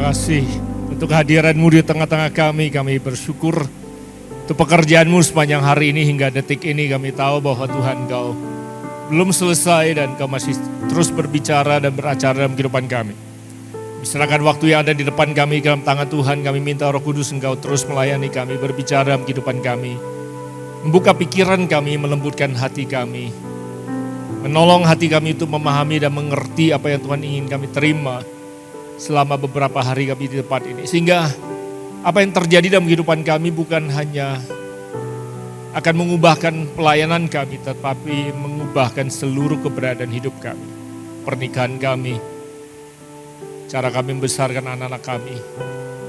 kasih untuk kehadiran-Mu di tengah-tengah kami. Kami bersyukur untuk pekerjaan-Mu sepanjang hari ini hingga detik ini. Kami tahu bahwa Tuhan Engkau belum selesai dan Engkau masih terus berbicara dan beracara dalam kehidupan kami. Serahkan waktu yang ada di depan kami dalam tangan Tuhan. Kami minta Roh Kudus Engkau terus melayani kami, berbicara dalam kehidupan kami. Membuka pikiran kami, melembutkan hati kami. Menolong hati kami untuk memahami dan mengerti apa yang Tuhan ingin kami terima selama beberapa hari kami di tempat ini. Sehingga apa yang terjadi dalam kehidupan kami bukan hanya akan mengubahkan pelayanan kami, tetapi mengubahkan seluruh keberadaan hidup kami. Pernikahan kami, cara kami membesarkan anak-anak kami,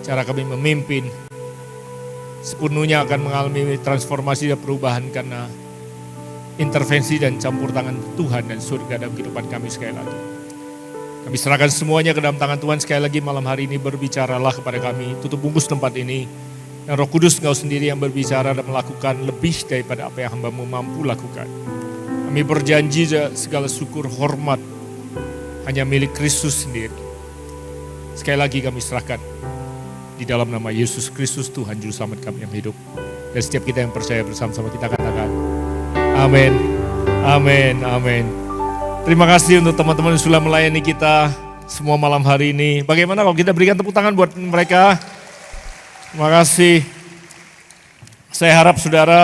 cara kami memimpin, sepenuhnya akan mengalami transformasi dan perubahan karena intervensi dan campur tangan Tuhan dan surga dalam kehidupan kami sekali lagi. Kami serahkan semuanya ke dalam tangan Tuhan sekali lagi malam hari ini. Berbicaralah kepada kami, tutup bungkus tempat ini. Dan Roh Kudus Engkau sendiri yang berbicara dan melakukan lebih daripada apa yang hamba-Mu mampu lakukan. Kami berjanji segala syukur hormat hanya milik Kristus sendiri. Sekali lagi kami serahkan di dalam nama Yesus Kristus Tuhan Juru Selamat kami yang hidup. Dan setiap kita yang percaya bersama-sama kita katakan amin, amin, amin. Terima kasih untuk teman-teman yang sudah melayani kita semua malam hari ini. Bagaimana kalau kita berikan tepuk tangan buat mereka? Terima kasih. Saya harap saudara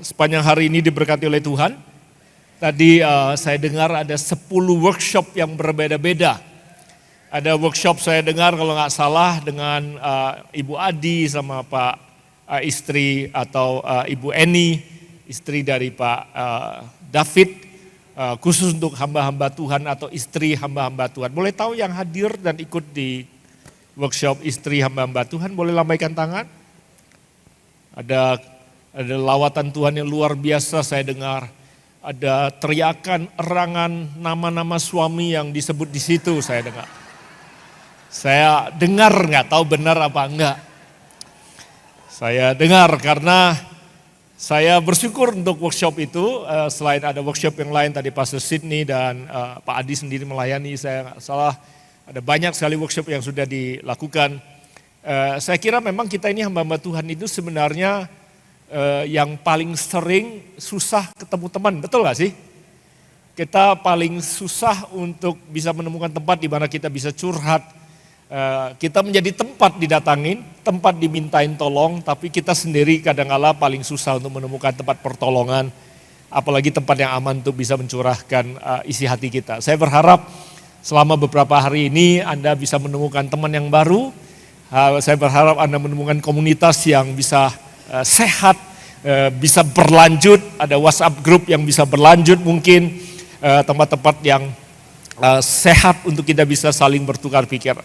sepanjang hari ini diberkati oleh Tuhan. Tadi saya dengar ada 10 workshop yang berbeda-beda. Ada workshop saya dengar kalau nggak salah dengan Ibu Adi sama Pak istri atau Ibu Eni, istri dari Pak David, khusus untuk hamba-hamba Tuhan atau istri hamba-hamba Tuhan. Boleh tahu yang hadir dan ikut di workshop istri hamba-hamba Tuhan, boleh lambaikan tangan. Ada lawatan Tuhan yang luar biasa saya dengar. Ada teriakan, erangan, nama-nama suami yang disebut di situ saya dengar. Saya dengar, nggak tahu benar apa enggak. Saya dengar karena saya bersyukur untuk workshop itu. Selain ada workshop yang lain tadi Pastor Sidney dan Pak Adi sendiri melayani, saya nggak salah ada banyak sekali workshop yang sudah dilakukan. Saya kira memang kita ini hamba-hamba Tuhan itu sebenarnya yang paling sering susah ketemu teman, betul gak sih? Kita paling susah untuk bisa menemukan tempat di mana kita bisa curhat. Kita menjadi tempat didatangin, tempat dimintain tolong, tapi kita sendiri kadang-kala paling susah untuk menemukan tempat pertolongan, apalagi tempat yang aman untuk bisa mencurahkan isi hati kita. Saya berharap selama beberapa hari ini Anda bisa menemukan teman yang baru. Saya berharap Anda menemukan komunitas yang bisa sehat, bisa berlanjut, ada WhatsApp group yang bisa berlanjut mungkin, tempat-tempat yang sehat untuk kita bisa saling bertukar pikiran.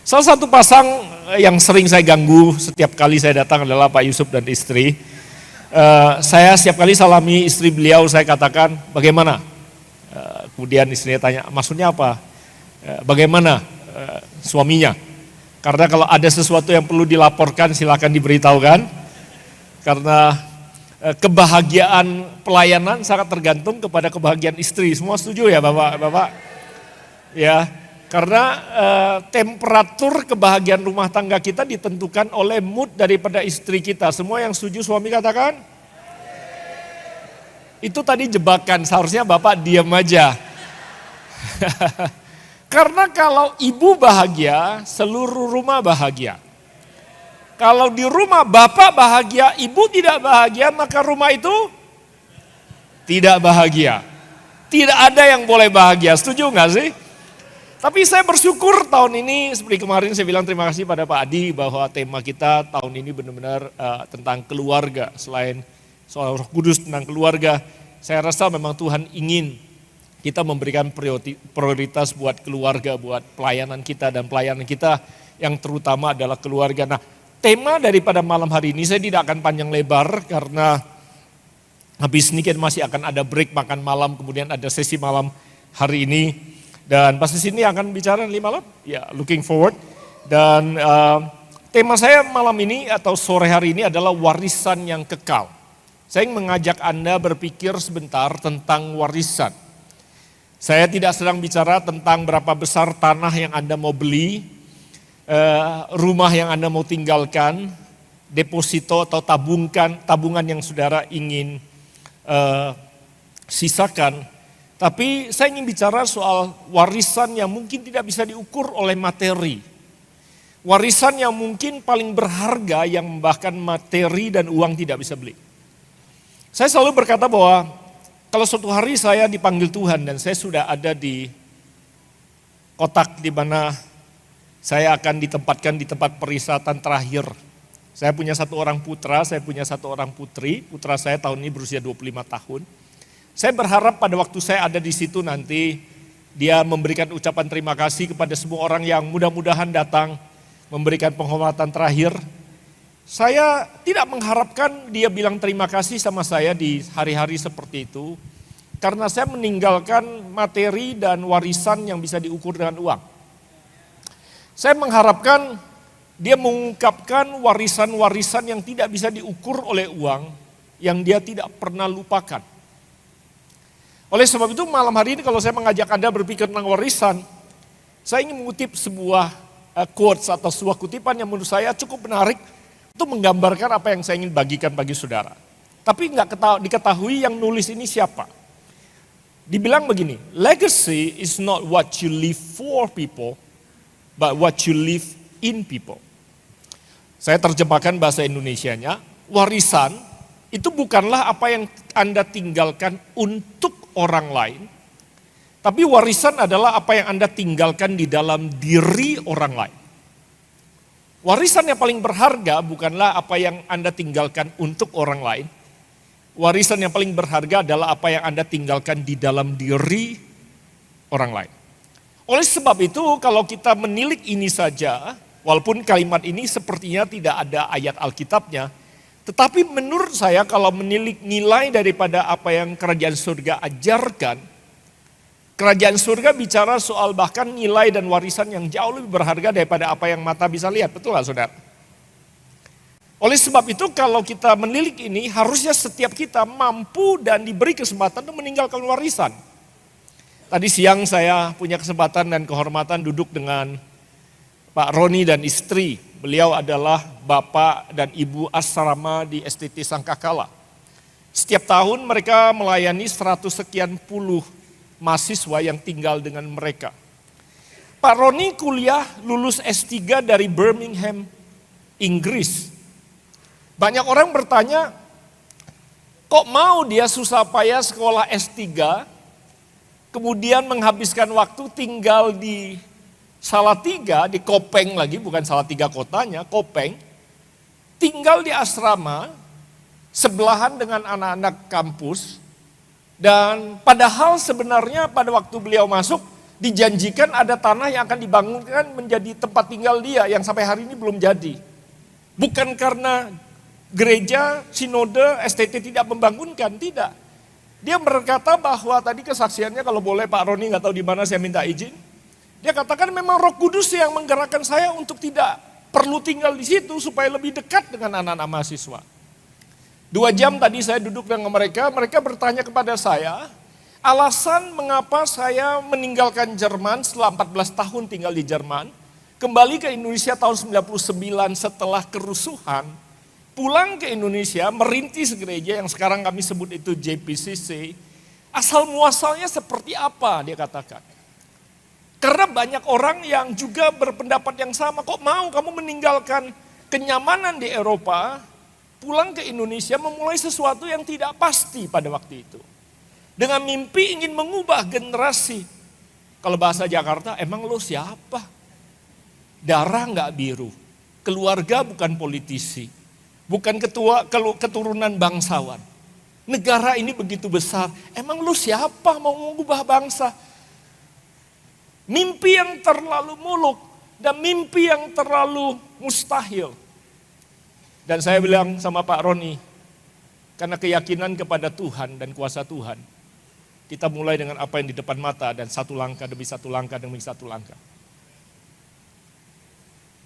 Salah satu pasang yang sering saya ganggu setiap kali saya datang adalah Pak Yusuf dan istri. Saya setiap kali salami istri beliau, saya katakan bagaimana? Kemudian istrinya tanya, maksudnya apa? Bagaimana suaminya? Karena kalau ada sesuatu yang perlu dilaporkan silakan diberitahukan. Karena kebahagiaan pelayanan sangat tergantung kepada kebahagiaan istri. Semua setuju ya Bapak? Ya. Karena temperatur kebahagiaan rumah tangga kita ditentukan oleh mood daripada istri kita. Semua yang setuju suami katakan? Itu tadi jebakan, seharusnya Bapak diam aja. Karena kalau ibu bahagia, seluruh rumah bahagia. Kalau di rumah Bapak bahagia, ibu tidak bahagia, maka rumah itu tidak bahagia. Tidak ada yang boleh bahagia, setuju gak sih? Tapi saya bersyukur tahun ini, seperti kemarin saya bilang terima kasih pada Pak Adi bahwa tema kita tahun ini benar-benar tentang keluarga. Selain soal Roh Kudus tentang keluarga, saya rasa memang Tuhan ingin kita memberikan prioritas buat keluarga, buat pelayanan kita dan pelayanan kita yang terutama adalah keluarga. Nah, tema daripada malam hari ini saya tidak akan panjang lebar karena habis ini kita masih akan ada break makan malam, kemudian ada sesi malam hari ini. Dan pas di sini akan bicara 5 malam, ya looking forward. Dan tema saya malam ini atau sore hari ini adalah warisan yang kekal. Saya ingin mengajak Anda berpikir sebentar tentang warisan. Saya tidak sedang bicara tentang berapa besar tanah yang Anda mau beli, rumah yang Anda mau tinggalkan, deposito atau tabungan yang saudara ingin sisakan. Tapi saya ingin bicara soal warisan yang mungkin tidak bisa diukur oleh materi. Warisan yang mungkin paling berharga yang bahkan materi dan uang tidak bisa beli. Saya selalu berkata bahwa kalau suatu hari saya dipanggil Tuhan dan saya sudah ada di kotak di mana saya akan ditempatkan di tempat perisatan terakhir. Saya punya satu orang putra, saya punya satu orang putri. Putra saya tahun ini berusia 25 tahun. Saya berharap pada waktu saya ada di situ nanti dia memberikan ucapan terima kasih kepada semua orang yang mudah-mudahan datang memberikan penghormatan terakhir. Saya tidak mengharapkan dia bilang terima kasih sama saya di hari-hari seperti itu. Karena saya meninggalkan materi dan warisan yang bisa diukur dengan uang. Saya mengharapkan dia mengungkapkan warisan-warisan yang tidak bisa diukur oleh uang, yang dia tidak pernah lupakan. Oleh sebab itu malam hari ini kalau saya mengajak Anda berpikir tentang warisan, saya ingin mengutip sebuah quotes atau sebuah kutipan yang menurut saya cukup menarik untuk menggambarkan apa yang saya ingin bagikan bagi saudara. Tapi nggak diketahui yang nulis ini siapa. Dibilang begini, legacy is not what you leave for people, but what you live in people. Saya terjemahkan bahasa Indonesianya, warisan itu bukanlah apa yang Anda tinggalkan untuk orang lain, tapi warisan adalah apa yang Anda tinggalkan di dalam diri orang lain. Warisan yang paling berharga bukanlah apa yang Anda tinggalkan untuk orang lain. Warisan yang paling berharga adalah apa yang Anda tinggalkan di dalam diri orang lain. Oleh sebab itu kalau kita menilik ini saja, walaupun kalimat ini sepertinya tidak ada ayat Alkitabnya, tetapi menurut saya kalau menilik nilai daripada apa yang kerajaan surga ajarkan, kerajaan surga bicara soal bahkan nilai dan warisan yang jauh lebih berharga daripada apa yang mata bisa lihat. Betul gak saudara? Oleh sebab itu kalau kita menilik ini harusnya setiap kita mampu dan diberi kesempatan untuk meninggalkan warisan. Tadi siang saya punya kesempatan dan kehormatan duduk dengan Pak Roni dan istri. Beliau adalah bapak dan ibu asrama di STT Sangkakala. Setiap tahun mereka melayani 100 sekian puluh mahasiswa yang tinggal dengan mereka. Pak Roni kuliah lulus S3 dari Birmingham, Inggris. Banyak orang bertanya, kok mau dia susah payah sekolah S3, kemudian menghabiskan waktu tinggal di Salatiga, di Kopeng lagi, bukan Salatiga kotanya, Kopeng. Tinggal di asrama, sebelahan dengan anak-anak kampus. Dan padahal sebenarnya pada waktu beliau masuk dijanjikan ada tanah yang akan dibangunkan menjadi tempat tinggal dia yang sampai hari ini belum jadi. Bukan karena gereja, sinode, STT tidak membangunkan, tidak. Dia berkata bahwa tadi kesaksiannya kalau boleh Pak Roni nggak tahu di mana saya minta izin. Dia katakan memang Roh Kudus yang menggerakkan saya untuk tidak perlu tinggal di situ supaya lebih dekat dengan anak-anak mahasiswa. 2 jam tadi saya duduk dengan mereka bertanya kepada saya, alasan mengapa saya meninggalkan Jerman setelah 14 tahun tinggal di Jerman, kembali ke Indonesia tahun 99 setelah kerusuhan, pulang ke Indonesia merintis gereja yang sekarang kami sebut itu JPCC, asal muasalnya seperti apa dia katakan. Karena banyak orang yang juga berpendapat yang sama, kok mau kamu meninggalkan kenyamanan di Eropa, pulang ke Indonesia memulai sesuatu yang tidak pasti pada waktu itu. Dengan mimpi ingin mengubah generasi. Kalau bahasa Jakarta, emang lo siapa? Darah nggak biru. Keluarga bukan politisi. Bukan keturunan bangsawan. Negara ini begitu besar. Emang lo siapa mau mengubah bangsa? Mimpi yang terlalu muluk. Dan mimpi yang terlalu mustahil. Dan saya bilang sama Pak Roni, karena keyakinan kepada Tuhan dan kuasa Tuhan, kita mulai dengan apa yang di depan mata dan satu langkah demi satu langkah demi satu langkah.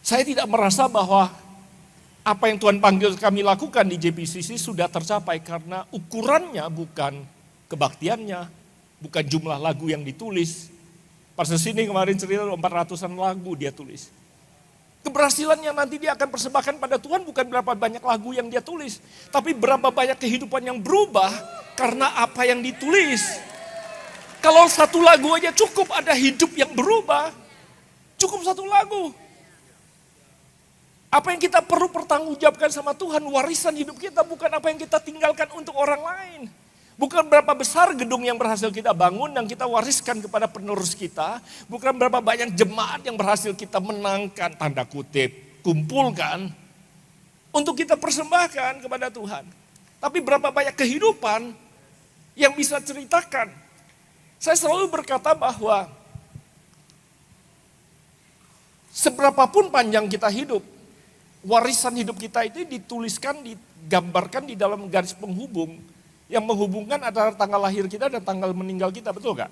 Saya tidak merasa bahwa apa yang Tuhan panggil kami lakukan di JPCC sudah tercapai karena ukurannya bukan kebaktiannya, bukan jumlah lagu yang ditulis. Pastor Sini kemarin cerita 400-an lagu dia tulis. Keberhasilan yang nanti dia akan persembahkan pada Tuhan bukan berapa banyak lagu yang dia tulis. Tapi berapa banyak kehidupan yang berubah karena apa yang ditulis. Kalau satu lagu aja cukup ada hidup yang berubah. Cukup satu lagu. Apa yang kita perlu pertanggungjawabkan sama Tuhan, warisan hidup kita bukan apa yang kita tinggalkan untuk orang lain. Bukan berapa besar gedung yang berhasil kita bangun dan kita wariskan kepada penerus kita. Bukan berapa banyak jemaat yang berhasil kita menangkan, tanda kutip, kumpulkan. Untuk kita persembahkan kepada Tuhan. Tapi berapa banyak kehidupan yang bisa ceritakan. Saya selalu berkata bahwa seberapapun panjang kita hidup, warisan hidup kita itu dituliskan, digambarkan di dalam garis penghubung. Yang menghubungkan antara tanggal lahir kita dan tanggal meninggal kita, betul gak?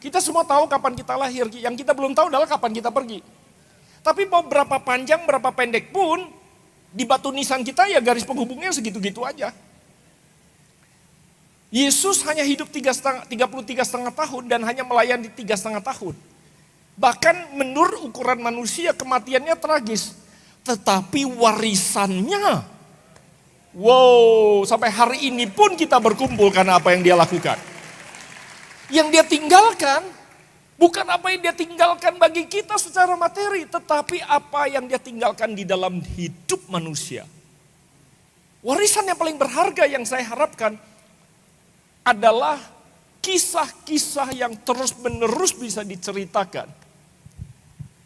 Kita semua tahu kapan kita lahir, yang kita belum tahu adalah kapan kita pergi. Tapi mau berapa panjang, berapa pendek pun, di batu nisan kita ya garis penghubungnya segitu-gitu aja. Yesus hanya hidup 33,5 tahun dan hanya melayani 3,5 tahun. Bahkan menurut ukuran manusia kematiannya tragis. Tetapi warisannya, wow, sampai hari ini pun kita berkumpul karena apa yang dia lakukan. Yang dia tinggalkan, bukan apa yang dia tinggalkan bagi kita secara materi, tetapi apa yang dia tinggalkan di dalam hidup manusia. Warisan yang paling berharga yang saya harapkan adalah kisah-kisah yang terus-menerus bisa diceritakan.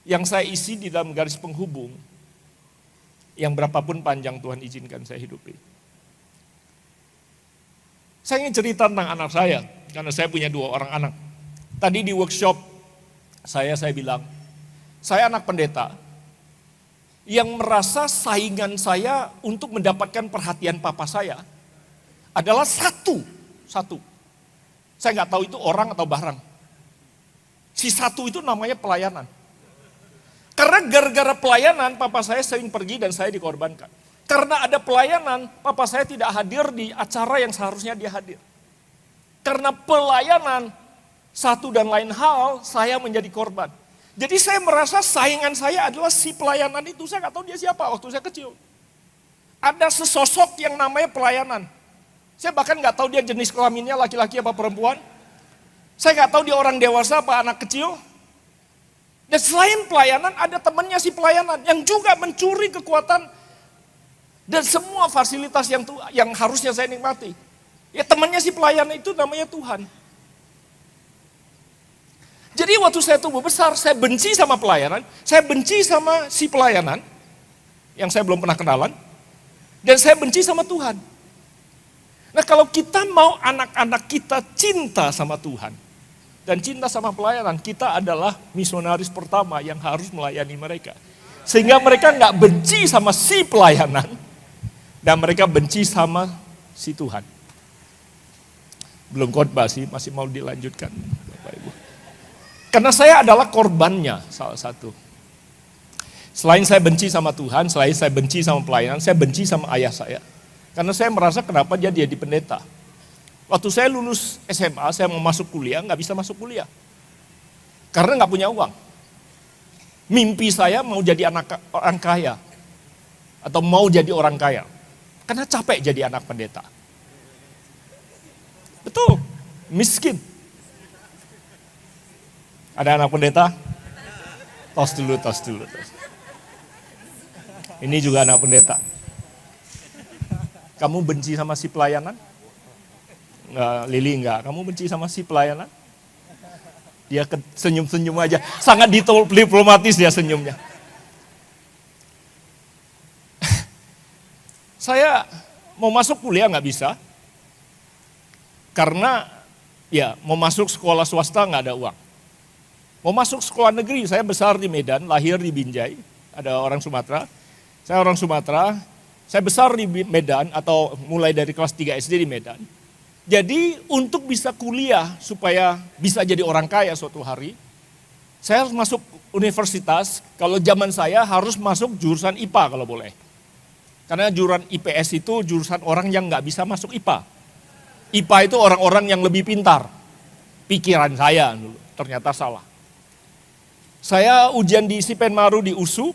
Yang saya isi di dalam garis penghubung, yang berapapun panjang Tuhan izinkan saya hidupi. Saya ingin cerita tentang anak saya, karena saya punya 2 orang anak. Tadi di workshop saya bilang, saya anak pendeta yang merasa saingan saya untuk mendapatkan perhatian papa saya adalah satu. Saya nggak tahu itu orang atau barang. Si satu itu namanya pelayanan. Karena gara-gara pelayanan, papa saya sering pergi dan saya dikorbankan. Karena ada pelayanan, papa saya tidak hadir di acara yang seharusnya dia hadir. Karena pelayanan, satu dan lain hal, saya menjadi korban. Jadi saya merasa saingan saya adalah si pelayanan itu. Saya nggak tahu dia siapa waktu saya kecil. Ada sesosok yang namanya pelayanan. Saya bahkan nggak tahu dia jenis kelaminnya laki-laki apa perempuan. Saya nggak tahu dia orang dewasa apa anak kecil. Dan selain pelayanan ada temannya si pelayanan yang juga mencuri kekuatan dan semua fasilitas yang harusnya saya nikmati. Ya temannya si pelayanan itu namanya Tuhan. Jadi waktu saya tumbuh besar saya benci sama pelayanan, saya benci sama si pelayanan yang saya belum pernah kenalan, dan saya benci sama Tuhan. Nah kalau kita mau anak-anak kita cinta sama Tuhan dan cinta sama pelayanan, kita adalah misionaris pertama yang harus melayani mereka. Sehingga mereka nggak benci sama si pelayanan dan mereka benci sama si Tuhan. Belum khotbah sih, masih mau dilanjutkan Bapak Ibu. Karena saya adalah korbannya salah satu. Selain saya benci sama Tuhan, selain saya benci sama pelayanan, saya benci sama ayah saya. Karena saya merasa kenapa dia jadi pendeta. Waktu saya lulus SMA, saya mau masuk kuliah, nggak bisa masuk kuliah. Karena nggak punya uang. Mimpi saya mau jadi orang kaya. Atau mau jadi orang kaya. Karena capek jadi anak pendeta. Betul, miskin. Ada anak pendeta? Tos dulu. Ini juga anak pendeta. Kamu benci sama si pelayanan? Enggak, Lili enggak. Kamu benci sama si pelayanan? Dia senyum-senyum aja. Sangat diplomatis dia senyumnya. Saya mau masuk kuliah nggak bisa. Karena ya mau masuk sekolah swasta nggak ada uang. Mau masuk sekolah negeri, saya besar di Medan, lahir di Binjai. Ada orang Sumatera. Saya orang Sumatera. Saya besar di Medan atau mulai dari kelas 3 SD di Medan. Jadi untuk bisa kuliah supaya bisa jadi orang kaya suatu hari, saya harus masuk universitas. Kalau zaman saya harus masuk jurusan IPA kalau boleh. Karena jurusan IPS itu jurusan orang yang nggak bisa masuk IPA. IPA itu orang-orang yang lebih pintar. Pikiran saya dulu, ternyata salah. Saya ujian di Sipen Maru di USU,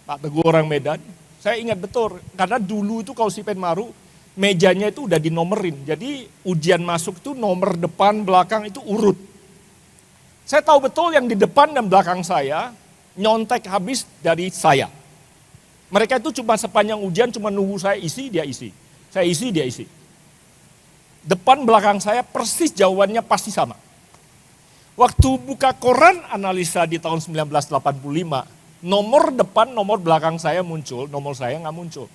Pak Teguh orang Medan. Saya ingat betul, karena dulu itu kalau Sipen Maru, mejanya itu udah dinomerin. Jadi ujian masuk itu nomor depan, belakang itu urut. Saya tahu betul yang di depan dan belakang saya, nyontek habis dari saya. Mereka itu cuma sepanjang ujian, cuma nunggu saya isi, dia isi. Saya isi, dia isi. Depan belakang saya persis jawabannya pasti sama. Waktu buka koran analisa di tahun 1985, nomor depan, nomor belakang saya muncul, nomor saya nggak muncul.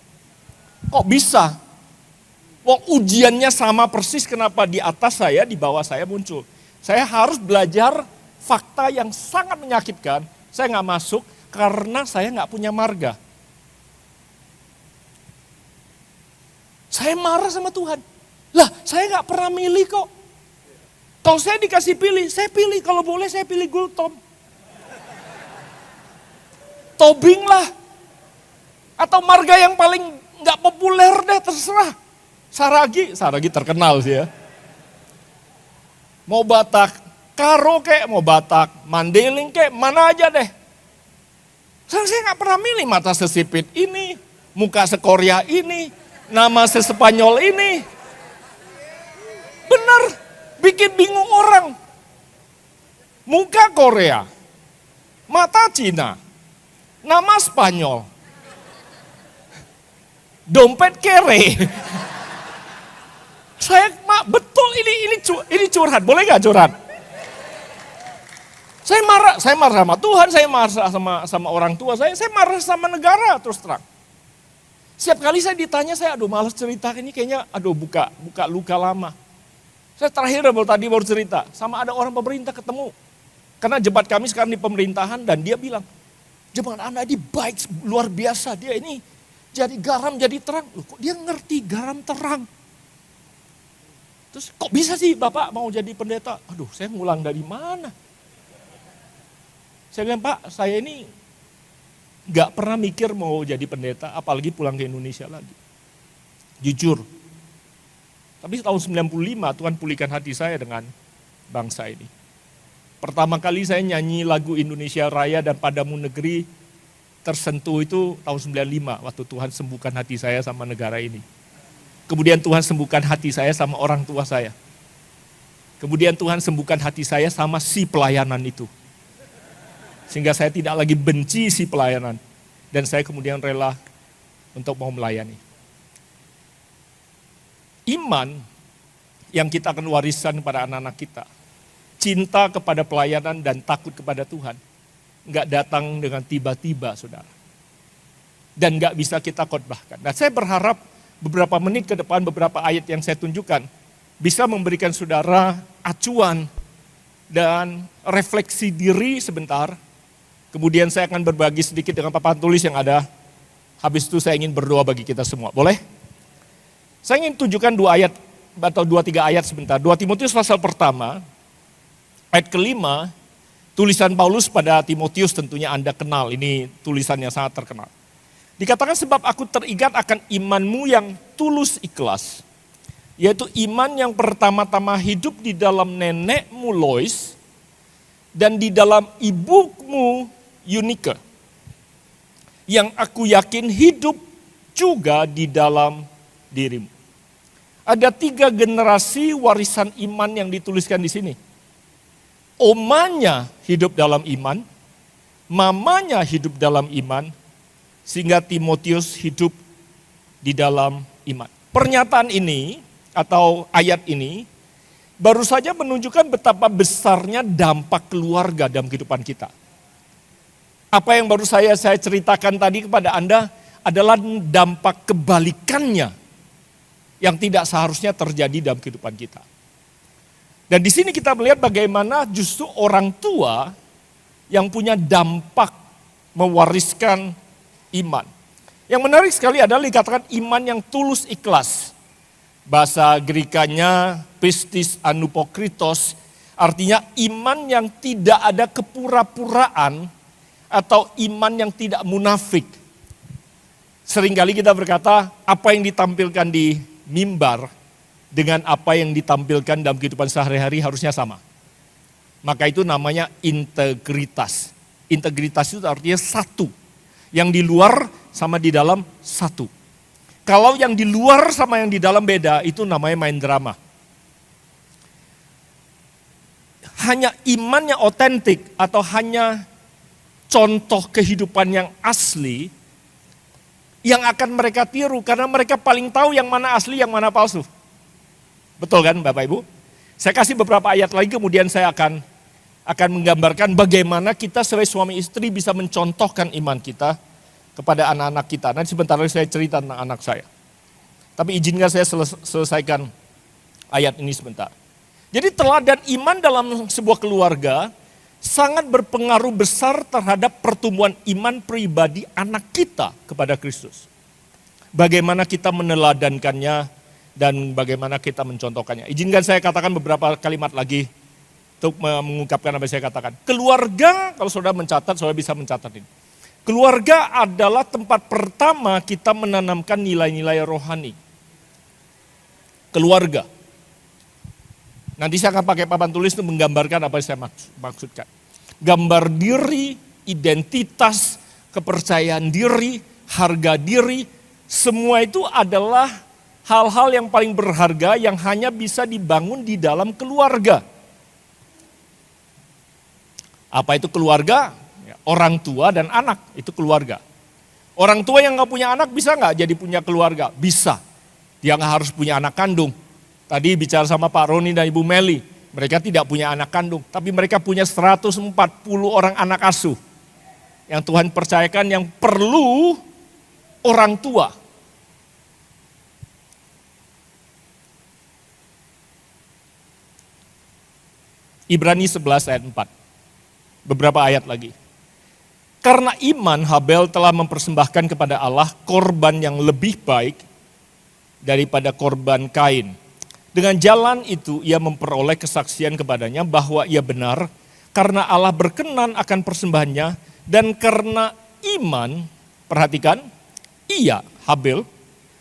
Kok bisa? Wah, ujiannya sama persis, kenapa di atas saya, di bawah saya muncul. Saya harus belajar fakta yang sangat menyakitkan, saya nggak masuk karena saya nggak punya marga. Saya marah sama Tuhan. Lah, saya nggak pernah milih kok. Kalau saya dikasih pilih, saya pilih. Kalau boleh saya pilih Gultom. Tobing lah. Atau marga yang paling nggak populer deh, terserah. Saragi terkenal sih ya. Mau Batak, Karo kek, mau Batak, Mandeling kek, mana aja deh. Saya nggak pernah milih mata sesipit ini, muka sekorea ini, nama sespanyol ini. Bener, bikin bingung orang. Muka Korea, mata Cina, nama Spanyol, dompet kere. Saya betul ini curhat, boleh gak curhat? Saya marah sama Tuhan, saya marah sama orang tua saya marah sama negara terus terang. Setiap kali saya ditanya, aduh malas cerita, ini kayaknya buka luka lama. Saya terakhir baru cerita, sama ada orang pemerintah ketemu. Karena jemaat kami sekarang di pemerintahan dan dia bilang, jemaat Anda ini baik, luar biasa, dia ini jadi garam, jadi terang. Loh, kok dia ngerti garam terang? Terus kok bisa sih Bapak mau jadi pendeta? Aduh, saya ngulang dari mana? Saya bilang, Pak, saya ini gak pernah mikir mau jadi pendeta, apalagi pulang ke Indonesia lagi. Jujur. Tapi tahun 95 Tuhan pulihkan hati saya dengan bangsa ini. Pertama kali saya nyanyi lagu Indonesia Raya dan Padamu Negeri tersentuh itu tahun 95 waktu Tuhan sembuhkan hati saya sama negara ini. Kemudian Tuhan sembuhkan hati saya sama orang tua saya. Kemudian Tuhan sembuhkan hati saya sama si pelayanan itu. Sehingga saya tidak lagi benci si pelayanan. Dan saya kemudian rela untuk mau melayani. Iman yang kita akan wariskan kepada anak-anak kita. Cinta kepada pelayanan dan takut kepada Tuhan. Enggak datang dengan tiba-tiba, saudara. Dan enggak bisa kita khotbahkan. Nah, saya berharap beberapa menit ke depan, beberapa ayat yang saya tunjukkan, bisa memberikan saudara acuan dan refleksi diri sebentar. Kemudian saya akan berbagi sedikit dengan papan tulis yang ada. Habis itu saya ingin berdoa bagi kita semua. Boleh? Saya ingin tunjukkan 2 ayat atau 2-3 ayat sebentar. 2 Timotius pasal pertama, ayat kelima, tulisan Paulus pada Timotius tentunya Anda kenal. Ini tulisan yang sangat terkenal. Dikatakan sebab aku teringat akan imanmu yang tulus ikhlas. Yaitu iman yang pertama-tama hidup di dalam nenekmu Lois dan di dalam ibumu Eunike. Yang aku yakin hidup juga di dalam dirimu. Ada 3 generasi warisan iman yang dituliskan di sini. Omanya hidup dalam iman, mamanya hidup dalam iman, sehingga Timotius hidup di dalam iman. Pernyataan ini atau ayat ini baru saja menunjukkan betapa besarnya dampak keluarga dalam kehidupan kita. Apa yang baru saya ceritakan tadi kepada Anda adalah dampak kebalikannya yang tidak seharusnya terjadi dalam kehidupan kita. Dan di sini kita melihat bagaimana justru orang tua yang punya dampak mewariskan iman. Yang menarik sekali adalah dikatakan iman yang tulus ikhlas. Bahasa Grekanya pistis anupokritos, artinya iman yang tidak ada kepura-puraan atau iman yang tidak munafik. Seringkali kita berkata apa yang ditampilkan di mimbar dengan apa yang ditampilkan dalam kehidupan sehari-hari harusnya sama. Maka itu namanya integritas. Integritas itu artinya satu. Yang di luar sama di dalam satu. Kalau yang di luar sama yang di dalam beda, itu namanya main drama. Hanya iman yang otentik atau hanya contoh kehidupan yang asli yang akan mereka tiru karena mereka paling tahu yang mana asli, yang mana palsu. Betul kan Bapak Ibu? Saya kasih beberapa ayat lagi kemudian saya akan menggambarkan bagaimana kita sebagai suami istri bisa mencontohkan iman kita kepada anak-anak kita. Nanti sebentar lagi saya cerita tentang anak saya. Tapi izinkan saya selesaikan ayat ini sebentar. Jadi teladan iman dalam sebuah keluarga sangat berpengaruh besar terhadap pertumbuhan iman pribadi anak kita kepada Kristus. Bagaimana kita meneladankannya dan bagaimana kita mencontohkannya. Izinkan saya katakan beberapa kalimat lagi untuk mengungkapkan apa yang saya katakan. Keluarga, kalau saudara mencatat, saudara bisa mencatat ini. Keluarga adalah tempat pertama kita menanamkan nilai-nilai rohani. Keluarga. Nanti saya akan pakai papan tulis untuk menggambarkan apa yang saya maksudkan. Gambar diri, identitas, kepercayaan diri, harga diri, semua itu adalah hal-hal yang paling berharga yang hanya bisa dibangun di dalam keluarga. Apa itu keluarga? Orang tua dan anak, itu keluarga. Orang tua yang gak punya anak bisa gak jadi punya keluarga? Bisa. Dia gak harus punya anak kandung. Tadi bicara sama Pak Roni dan Ibu Meli, mereka tidak punya anak kandung, tapi mereka punya 140 orang anak asuh. Yang Tuhan percayakan yang perlu orang tua. Ibrani 11 ayat 4. Beberapa ayat lagi. Karena iman Habel telah mempersembahkan kepada Allah korban yang lebih baik daripada korban Kain. Dengan jalan itu ia memperoleh kesaksian kepadanya bahwa ia benar karena Allah berkenan akan persembahannya dan karena iman, perhatikan, ia, Habel,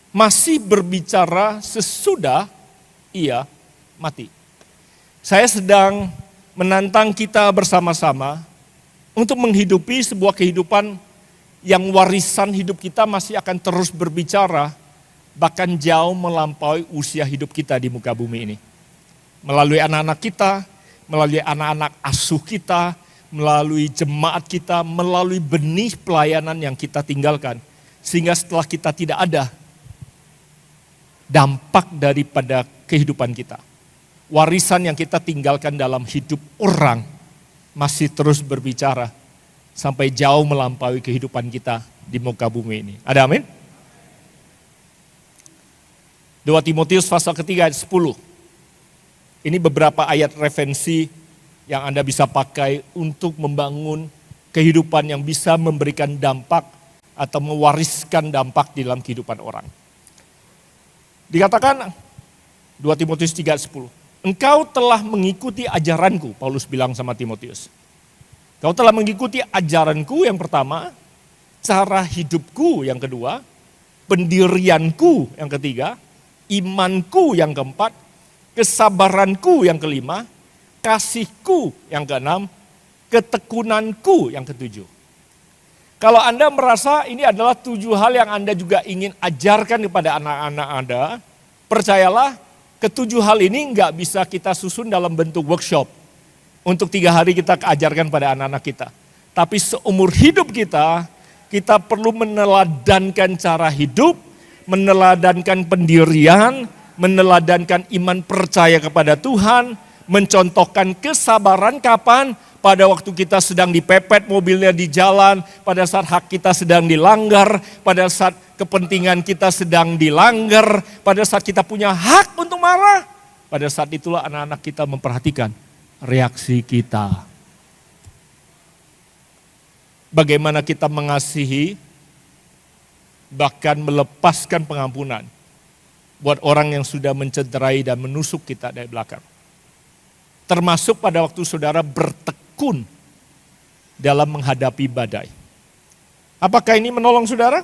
masih berbicara sesudah ia mati. Saya sedang menantang kita bersama-sama untuk menghidupi sebuah kehidupan yang warisan hidup kita masih akan terus berbicara, bahkan jauh melampaui usia hidup kita di muka bumi ini. Melalui anak-anak kita, melalui anak-anak asuh kita, melalui jemaat kita, melalui benih pelayanan yang kita tinggalkan. Sehingga setelah kita tidak ada, dampak daripada kehidupan kita. Warisan yang kita tinggalkan dalam hidup orang masih terus berbicara sampai jauh melampaui kehidupan kita di muka bumi ini. Ada amin? 2 Timotius pasal ketiga ayat 10. Ini beberapa ayat referensi yang Anda bisa pakai untuk membangun kehidupan yang bisa memberikan dampak atau mewariskan dampak di dalam kehidupan orang. Dikatakan 2 Timotius 3 ayat 10. Engkau telah mengikuti ajaranku, Paulus bilang sama Timotius. Engkau telah mengikuti ajaranku yang pertama, cara hidupku yang kedua, pendirianku yang ketiga, imanku yang keempat, kesabaranku yang kelima, kasihku yang keenam, ketekunanku yang ketujuh. Kalau Anda merasa ini adalah 7 hal yang Anda juga ingin ajarkan kepada anak-anak Anda, percayalah ke-7 hal ini nggak bisa kita susun dalam bentuk workshop. Untuk 3 hari kita ajarkan pada anak-anak kita. Tapi seumur hidup kita perlu meneladankan cara hidup, meneladankan pendirian, meneladankan iman percaya kepada Tuhan, mencontohkan kesabaran kapan? Pada waktu kita sedang dipepet mobilnya di jalan, pada saat hak kita sedang dilanggar, pada saat kepentingan kita sedang dilanggar, pada saat kita punya hak untuk marah, pada saat itulah anak-anak kita memperhatikan reaksi kita. Bagaimana kita mengasihi, bahkan melepaskan pengampunan buat orang yang sudah mencederai dan menusuk kita dari belakang. Termasuk pada waktu saudara bertekun dalam menghadapi badai. Apakah ini menolong saudara?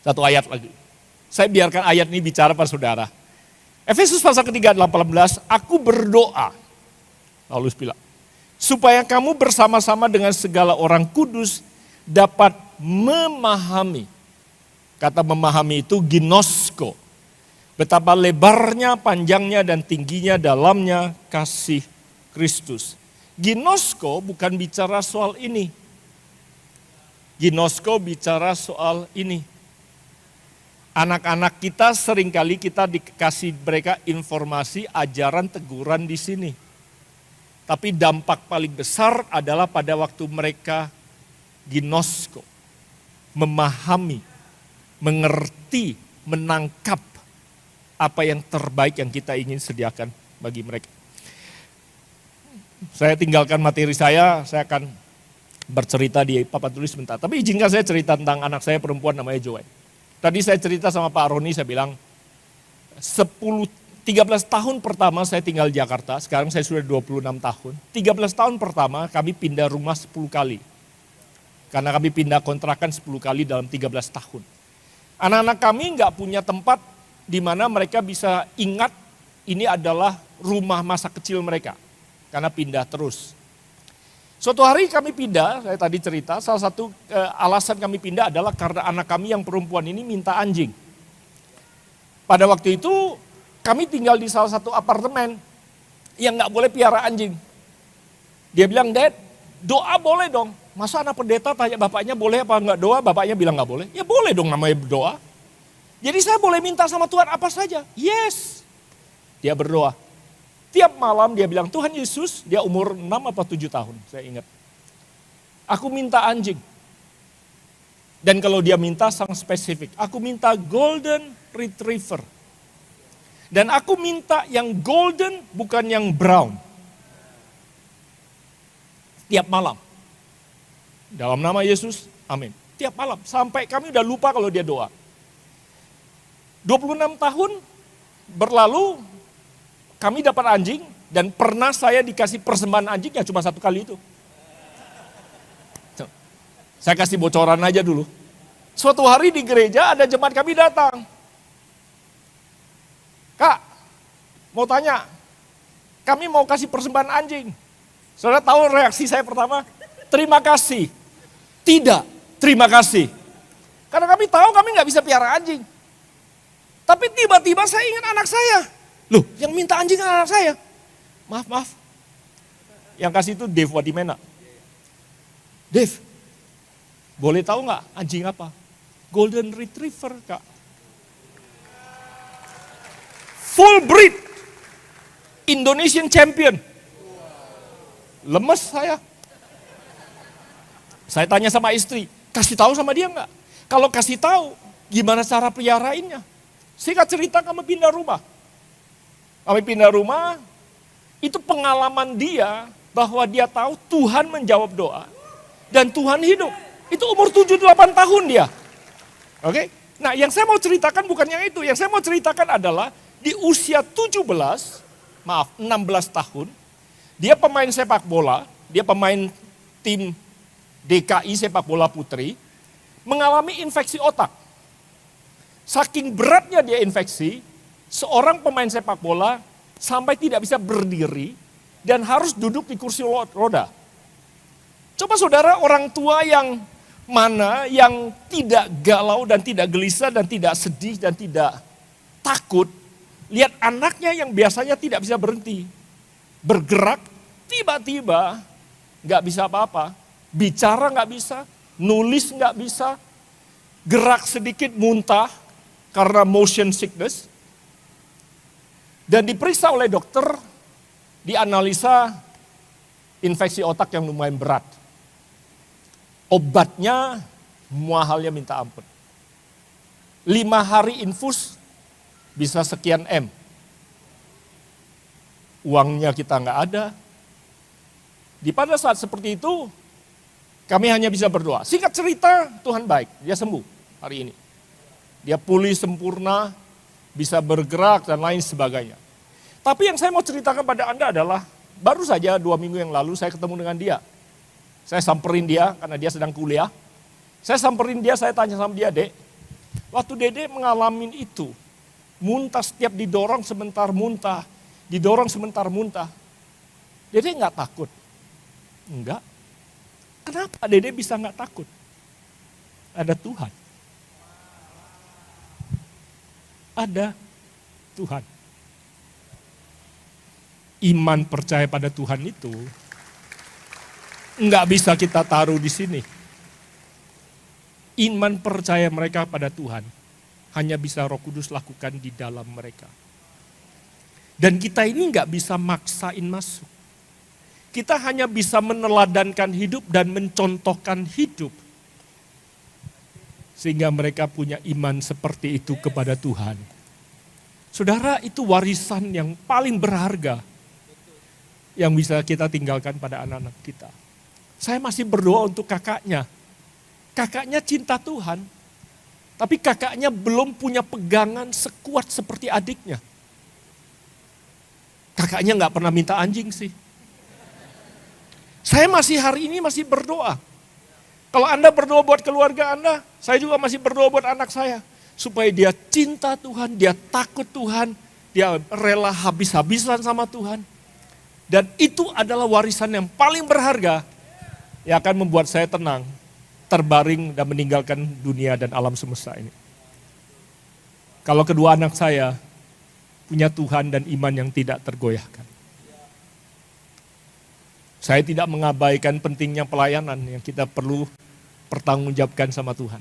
Satu ayat lagi. Saya biarkan ayat ini bicara pada saudara. Efesus pasal ketiga 18, aku berdoa, Paulus bilang, supaya kamu bersama-sama dengan segala orang kudus dapat memahami. Kata memahami itu ginosko. Betapa lebarnya, panjangnya, dan tingginya dalamnya kasih Kristus. Ginosko bukan bicara soal ini. Ginosko bicara soal ini. Anak-anak kita seringkali kita dikasih mereka informasi, ajaran, teguran di sini. Tapi dampak paling besar adalah pada waktu mereka ginosko. Memahami, mengerti, menangkap apa yang terbaik yang kita ingin sediakan bagi mereka. Saya tinggalkan materi saya akan bercerita di papan tulis sebentar. Tapi izinkan saya cerita tentang anak saya perempuan namanya Joy. Tadi saya cerita sama Pak Roni, saya bilang 13 tahun pertama saya tinggal di Jakarta, sekarang saya sudah 26 tahun. 13 tahun pertama kami pindah rumah 10 kali. Karena kami pindah kontrakan 10 kali dalam 13 tahun. Anak-anak kami nggak punya tempat di mana mereka bisa ingat ini adalah rumah masa kecil mereka. Karena pindah terus. Suatu hari kami pindah, saya tadi cerita, salah satu alasan kami pindah adalah karena anak kami yang perempuan ini minta anjing. Pada waktu itu kami tinggal di salah satu apartemen yang nggak boleh piara anjing. Dia bilang, Dad, doa boleh dong. Masa anak pendeta tanya bapaknya boleh apa enggak doa, bapaknya bilang enggak boleh. Ya boleh dong namanya berdoa. Jadi saya boleh minta sama Tuhan apa saja. Yes. Dia berdoa. Tiap malam dia bilang, Tuhan Yesus, dia umur 6 atau 7 tahun, saya ingat. Aku minta anjing. Dan kalau dia minta sangat spesifik, aku minta golden retriever. Dan aku minta yang golden bukan yang brown. Tiap malam. Dalam nama Yesus, amin. Tiap malam, sampai kami udah lupa kalau dia doa. 26 tahun berlalu, kami dapat anjing, dan pernah saya dikasih persembahan anjing yang cuma 1 kali itu. Saya kasih bocoran aja dulu. Suatu hari di gereja ada jemaat kami datang. Kak, mau tanya, kami mau kasih persembahan anjing. Saudara tahu reaksi saya pertama? Terima kasih. Tidak, terima kasih. Karena kami tahu kami nggak bisa piara anjing. Tapi tiba-tiba saya ingat anak saya. Loh, yang minta anjing kan anak saya. Maaf. Yang kasih itu Dave Wadimena. Dave, boleh tahu nggak anjing apa? Golden Retriever, Kak. Full breed. Indonesian champion. Lemes saya. Saya tanya sama istri, kasih tahu sama dia nggak? Kalau kasih tahu, gimana cara peliharainnya? Singkat cerita kami pindah rumah. Kami pindah rumah, itu pengalaman dia bahwa dia tahu Tuhan menjawab doa dan Tuhan hidup. Itu umur 7-8 tahun dia. Oke? Nah, yang saya mau ceritakan bukan yang itu. Yang saya mau ceritakan adalah di usia 16 tahun, dia pemain sepak bola, dia pemain tim DKI sepak bola putri, mengalami infeksi otak. Saking beratnya dia infeksi, seorang pemain sepak bola sampai tidak bisa berdiri dan harus duduk di kursi roda. Coba saudara, orang tua yang mana yang tidak galau dan tidak gelisah dan tidak sedih dan tidak takut, lihat anaknya yang biasanya tidak bisa berhenti, bergerak, tiba-tiba nggak bisa apa-apa, bicara nggak bisa, nulis nggak bisa, gerak sedikit muntah karena motion sickness, dan diperiksa oleh dokter, dianalisa infeksi otak yang lumayan berat. Obatnya mahalnya minta ampun. 5 hari infus bisa sekian M. Uangnya kita nggak ada. Pada saat seperti itu, kami hanya bisa berdoa. Singkat cerita, Tuhan baik, dia sembuh hari ini. Dia pulih sempurna, bisa bergerak dan lain sebagainya. Tapi yang saya mau ceritakan pada Anda adalah, baru saja 2 minggu yang lalu saya ketemu dengan dia. Saya samperin dia karena dia sedang kuliah. Saya samperin dia, saya tanya sama dia, Dek, waktu Dede mengalami itu, muntah setiap didorong sebentar muntah, didorong sebentar muntah. Dede nggak takut? Enggak. Kenapa Dede bisa nggak takut? Ada Tuhan. Ada Tuhan. Iman percaya pada Tuhan itu nggak bisa kita taruh di sini. Iman percaya mereka pada Tuhan hanya bisa Roh Kudus lakukan di dalam mereka. Dan kita ini nggak bisa maksain masuk. Kita hanya bisa meneladankan hidup dan mencontohkan hidup. Sehingga mereka punya iman seperti itu kepada Tuhan. Saudara, itu warisan yang paling berharga yang bisa kita tinggalkan pada anak-anak kita. Saya masih berdoa untuk kakaknya. Kakaknya cinta Tuhan, tapi kakaknya belum punya pegangan sekuat seperti adiknya. Kakaknya nggak pernah minta anjing sih. Saya masih hari ini masih berdoa. Kalau Anda berdoa buat keluarga Anda, saya juga masih berdoa buat anak saya. Supaya dia cinta Tuhan, dia takut Tuhan, dia rela habis-habisan sama Tuhan. Dan itu adalah warisan yang paling berharga yang akan membuat saya tenang, terbaring dan meninggalkan dunia dan alam semesta ini. Kalau kedua anak saya punya Tuhan dan iman yang tidak tergoyahkan. Saya tidak mengabaikan pentingnya pelayanan yang kita perlu pertanggungjawabkan sama Tuhan.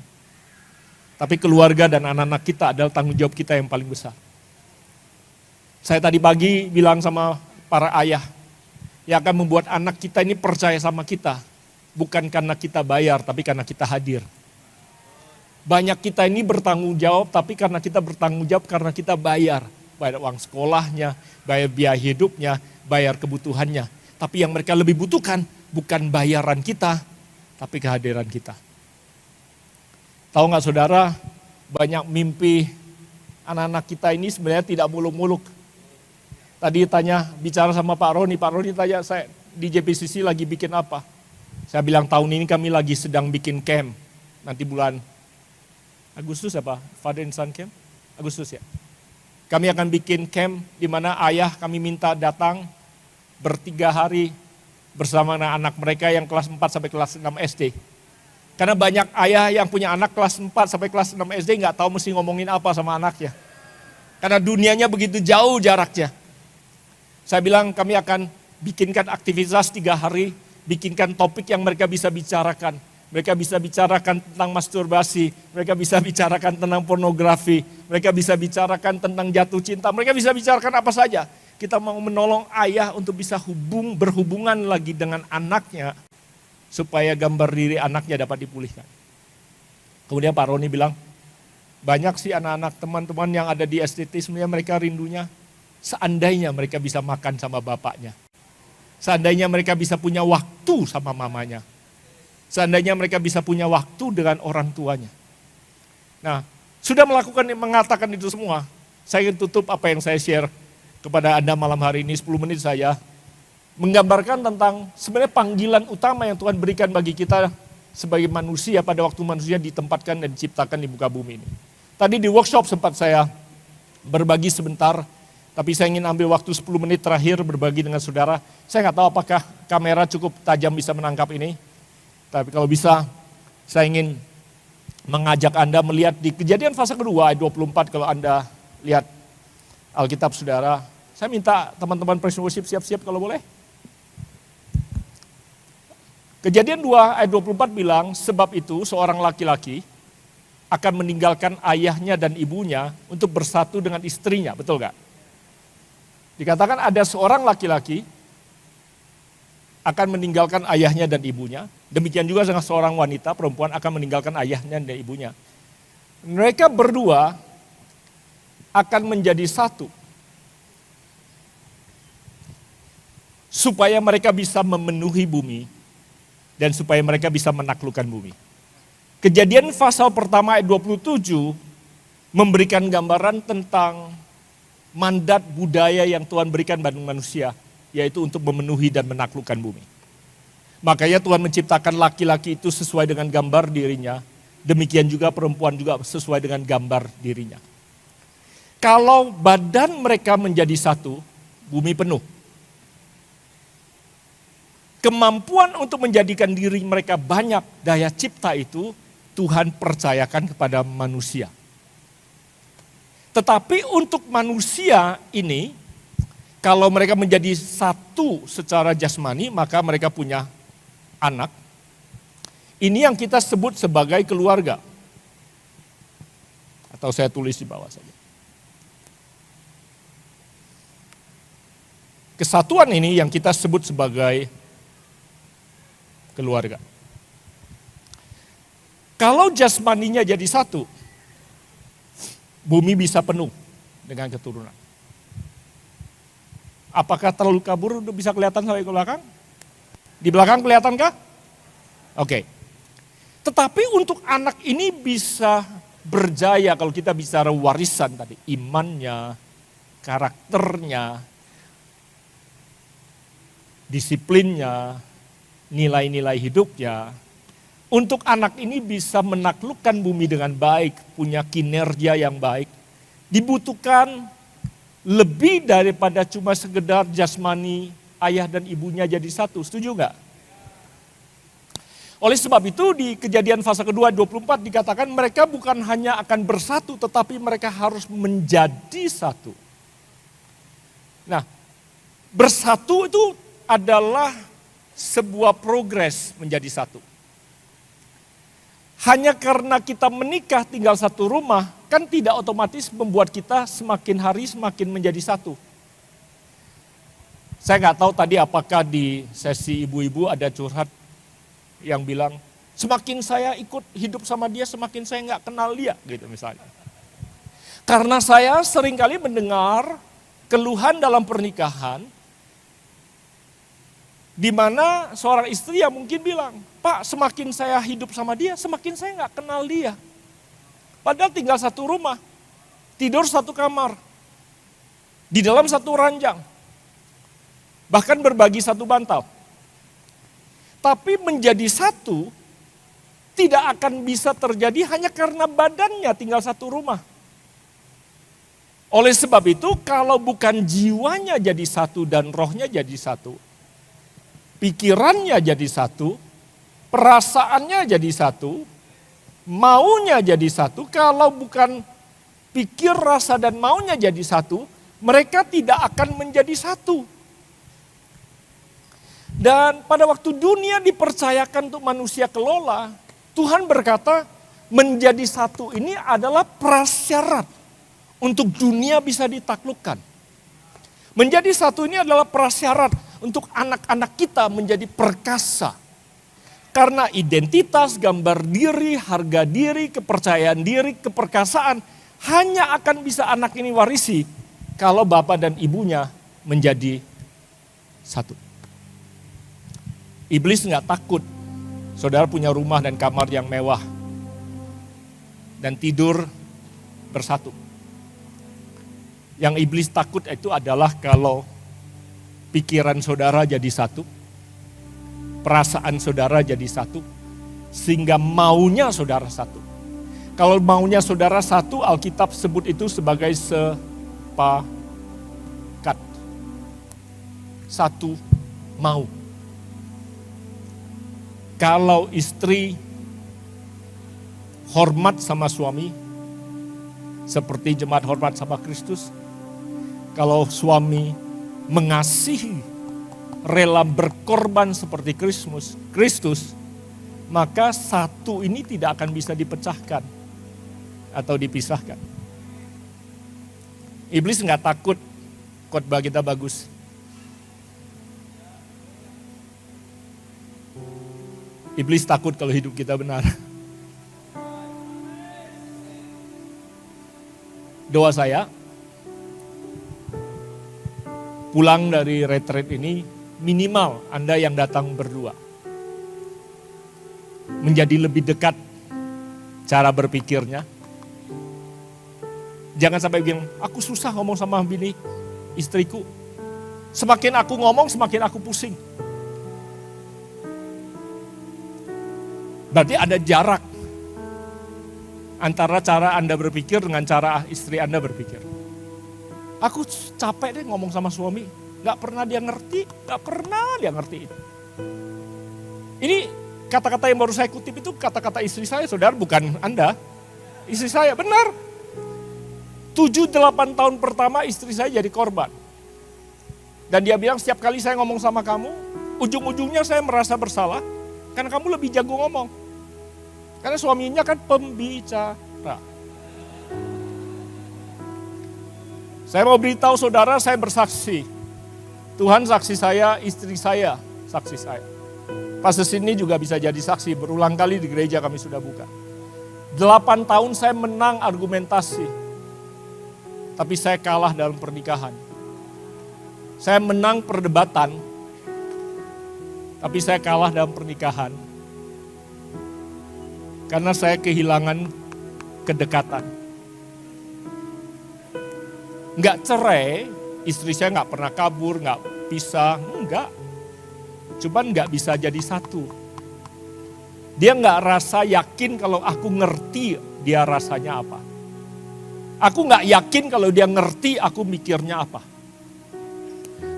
Tapi keluarga dan anak-anak kita adalah tanggung jawab kita yang paling besar. Saya tadi pagi bilang sama para ayah, yang akan membuat anak kita ini percaya sama kita. Bukan karena kita bayar, tapi karena kita hadir. Banyak kita ini bertanggung jawab, tapi karena kita bertanggung jawab karena kita bayar. Bayar uang sekolahnya, bayar biaya hidupnya, bayar kebutuhannya. Tapi yang mereka lebih butuhkan bukan bayaran kita, tapi kehadiran kita. Tahu nggak saudara, banyak mimpi anak-anak kita ini sebenarnya tidak muluk-muluk. Tadi bicara sama Pak Roni tanya saya di JPCC lagi bikin apa? Saya bilang tahun ini kami lagi sedang bikin camp, nanti bulan Agustus apa? Father and Son Camp? Agustus ya. Kami akan bikin camp di mana ayah kami minta datang ber3 hari bersama anak mereka yang kelas 4 sampai kelas 6 SD. Karena banyak ayah yang punya anak kelas 4 sampai kelas 6 SD nggak tahu mesti ngomongin apa sama anaknya. Karena dunianya begitu jauh jaraknya. Saya bilang kami akan bikinkan aktivitas 3 hari, bikinkan topik yang mereka bisa bicarakan. Mereka bisa bicarakan tentang masturbasi, mereka bisa bicarakan tentang pornografi, mereka bisa bicarakan tentang jatuh cinta, mereka bisa bicarakan apa saja. Kita mau menolong ayah untuk bisa berhubungan lagi dengan anaknya, supaya gambar diri anaknya dapat dipulihkan. Kemudian Pak Roni bilang, banyak sih anak-anak teman-teman yang ada di estetisme mereka rindunya, seandainya mereka bisa makan sama bapaknya. Seandainya mereka bisa punya waktu sama mamanya. Seandainya mereka bisa punya waktu dengan orang tuanya. Nah, sudah mengatakan itu semua, saya ingin tutup apa yang saya share kepada Anda malam hari ini, 10 menit saya, menggambarkan tentang sebenarnya panggilan utama yang Tuhan berikan bagi kita sebagai manusia pada waktu manusia ditempatkan dan diciptakan di muka bumi ini. Tadi di workshop sempat saya berbagi sebentar, tapi saya ingin ambil waktu 10 menit terakhir berbagi dengan saudara. Saya nggak tahu apakah kamera cukup tajam bisa menangkap ini. Tapi kalau bisa, saya ingin mengajak Anda melihat di Kejadian pasal kedua ayat 24 kalau Anda lihat Alkitab saudara. Saya minta teman-teman praise and worship siap-siap kalau boleh. Kejadian 2 ayat 24 bilang, sebab itu seorang laki-laki akan meninggalkan ayahnya dan ibunya untuk bersatu dengan istrinya, betul gak? Dikatakan ada seorang laki-laki akan meninggalkan ayahnya dan ibunya. Demikian juga dengan seorang wanita, perempuan akan meninggalkan ayahnya dan ibunya. Mereka berdua akan menjadi satu. Supaya mereka bisa memenuhi bumi dan supaya mereka bisa menaklukkan bumi. Kejadian pasal pertama ayat 27 memberikan gambaran tentang mandat budaya yang Tuhan berikan bagi manusia, yaitu untuk memenuhi dan menaklukkan bumi. Makanya Tuhan menciptakan laki-laki itu sesuai dengan gambar dirinya, demikian juga perempuan juga sesuai dengan gambar dirinya. Kalau badan mereka menjadi satu, bumi penuh. Kemampuan untuk menjadikan diri mereka banyak, daya cipta itu Tuhan percayakan kepada manusia. Tetapi untuk manusia ini, kalau mereka menjadi satu secara jasmani, maka mereka punya anak. Ini yang kita sebut sebagai keluarga. Atau saya tulis di bawah saja. Kesatuan ini yang kita sebut sebagai keluarga. Kalau jasmaninya jadi satu, bumi bisa penuh dengan keturunan. Apakah terlalu kabur untuk bisa kelihatan sampai ke belakang? Di belakang kelihatankah? Oke. Tetapi untuk anak ini bisa berjaya kalau kita bicara warisan tadi. Imannya, karakternya, disiplinnya, nilai-nilai hidupnya. Untuk anak ini bisa menaklukkan bumi dengan baik, punya kinerja yang baik. Dibutuhkan lebih daripada cuma sekedar jasmani ayah dan ibunya jadi satu. Setuju nggak? Oleh sebab itu di Kejadian pasal kedua 24 dikatakan mereka bukan hanya akan bersatu tetapi mereka harus menjadi satu. Nah, bersatu itu adalah sebuah progres menjadi satu. Hanya karena kita menikah tinggal satu rumah, kan tidak otomatis membuat kita semakin hari semakin menjadi satu. Saya nggak tahu tadi apakah di sesi ibu-ibu ada curhat yang bilang, semakin saya ikut hidup sama dia, semakin saya nggak kenal dia, gitu misalnya. Karena saya seringkali mendengar keluhan dalam pernikahan, di mana seorang istri yang mungkin bilang, Pak, semakin saya hidup sama dia, semakin saya nggak kenal dia. Padahal tinggal satu rumah, tidur satu kamar, di dalam satu ranjang, bahkan berbagi satu bantal. Tapi menjadi satu tidak akan bisa terjadi hanya karena badannya tinggal satu rumah. Oleh sebab itu kalau bukan jiwanya jadi satu dan rohnya jadi satu, pikirannya jadi satu, perasaannya jadi satu, maunya jadi satu. Kalau bukan pikir, rasa, dan maunya jadi satu, mereka tidak akan menjadi satu. Dan pada waktu dunia dipercayakan untuk manusia kelola, Tuhan berkata menjadi satu ini adalah prasyarat untuk dunia bisa ditaklukkan. Menjadi satu ini adalah prasyarat untuk anak-anak kita menjadi perkasa. Karena identitas, gambar diri, harga diri, kepercayaan diri, keperkasaan hanya akan bisa anak ini warisi kalau bapak dan ibunya menjadi satu. Iblis nggak takut saudara punya rumah dan kamar yang mewah dan tidur bersatu. Yang iblis takut itu adalah kalau pikiran saudara jadi satu, perasaan saudara jadi satu, sehingga maunya saudara satu. Kalau maunya saudara satu, Alkitab sebut itu sebagai sepakat. Satu mau. Kalau istri hormat sama suami, seperti jemaat hormat sama Kristus. Kalau suami mengasihi, rela berkorban seperti Kristus, maka satu ini tidak akan bisa dipecahkan atau dipisahkan. Iblis nggak takut khotbah kita bagus. Iblis takut kalau hidup kita benar. Doa saya, pulang dari retreat ini minimal Anda yang datang berdua. Menjadi lebih dekat cara berpikirnya. Jangan sampai bilang, aku susah ngomong sama bini istriku. Semakin aku ngomong, semakin aku pusing. Berarti ada jarak antara cara Anda berpikir dengan cara istri Anda berpikir. Aku capek deh ngomong sama suami, gak pernah dia ngerti itu. Ini kata-kata yang baru saya kutip itu kata-kata istri saya, saudara, bukan Anda. Istri saya, benar. 7-8 tahun pertama istri saya jadi korban. Dan dia bilang setiap kali saya ngomong sama kamu, ujung-ujungnya saya merasa bersalah karena kamu lebih jago ngomong. Karena suaminya kan pembicara. Saya mau beritahu saudara, saya bersaksi. Tuhan saksi saya, istri saya saksi saya. Pastor ini juga bisa jadi saksi, berulang kali di gereja kami sudah buka. 8 tahun saya menang argumentasi. Tapi saya kalah dalam pernikahan. Saya menang perdebatan, tapi saya kalah dalam pernikahan. Karena saya kehilangan kedekatan. Enggak cerai, istri saya enggak pernah kabur, enggak pisah, enggak. Cuman enggak bisa jadi satu. Dia enggak rasa yakin kalau aku ngerti dia rasanya apa. Aku enggak yakin kalau dia ngerti aku mikirnya apa.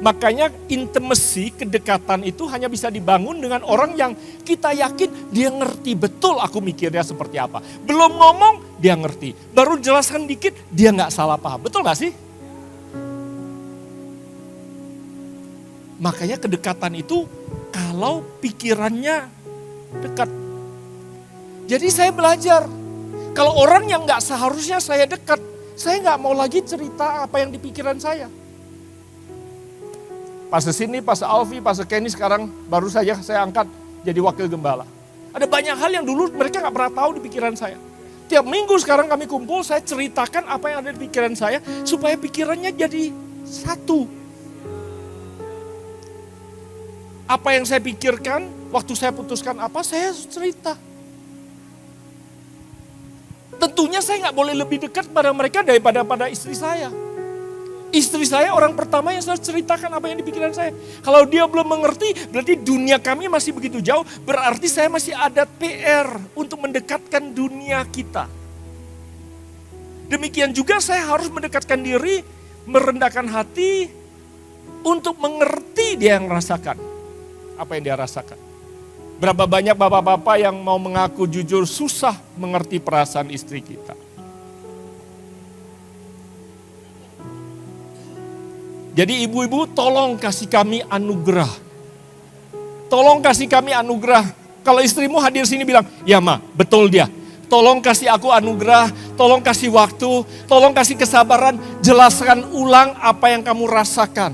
Makanya intimacy, kedekatan itu hanya bisa dibangun dengan orang yang kita yakin dia ngerti betul aku mikirnya seperti apa. Belum ngomong, dia ngerti. Baru jelaskan dikit, dia nggak salah paham. Betul nggak sih? Makanya kedekatan itu kalau pikirannya dekat. Jadi saya belajar, kalau orang yang nggak seharusnya saya dekat, saya nggak mau lagi cerita apa yang di pikiran saya. Pastor Cindy, Pastor Alfi, Pastor Kenny sekarang baru saja saya angkat jadi wakil gembala. Ada banyak hal yang dulu mereka gak pernah tahu di pikiran saya. Tiap minggu sekarang kami kumpul, saya ceritakan apa yang ada di pikiran saya supaya pikirannya jadi satu. Apa yang saya pikirkan, waktu saya putuskan apa, saya cerita. Tentunya saya gak boleh lebih dekat pada mereka daripada pada istri saya. Istri saya orang pertama yang saya ceritakan apa yang di pikiran saya. Kalau dia belum mengerti, berarti dunia kami masih begitu jauh. Berarti saya masih ada PR untuk mendekatkan dunia kita. Demikian juga saya harus mendekatkan diri, merendahkan hati untuk mengerti dia yang rasakan. Apa yang dia rasakan. Berapa banyak bapak-bapak yang mau mengaku jujur susah mengerti perasaan istri kita. Jadi ibu-ibu tolong kasih kami anugerah. Tolong kasih kami anugerah. Kalau istrimu hadir sini bilang, ya ma, betul dia. Tolong kasih aku anugerah, tolong kasih waktu, tolong kasih kesabaran. Jelaskan ulang apa yang kamu rasakan.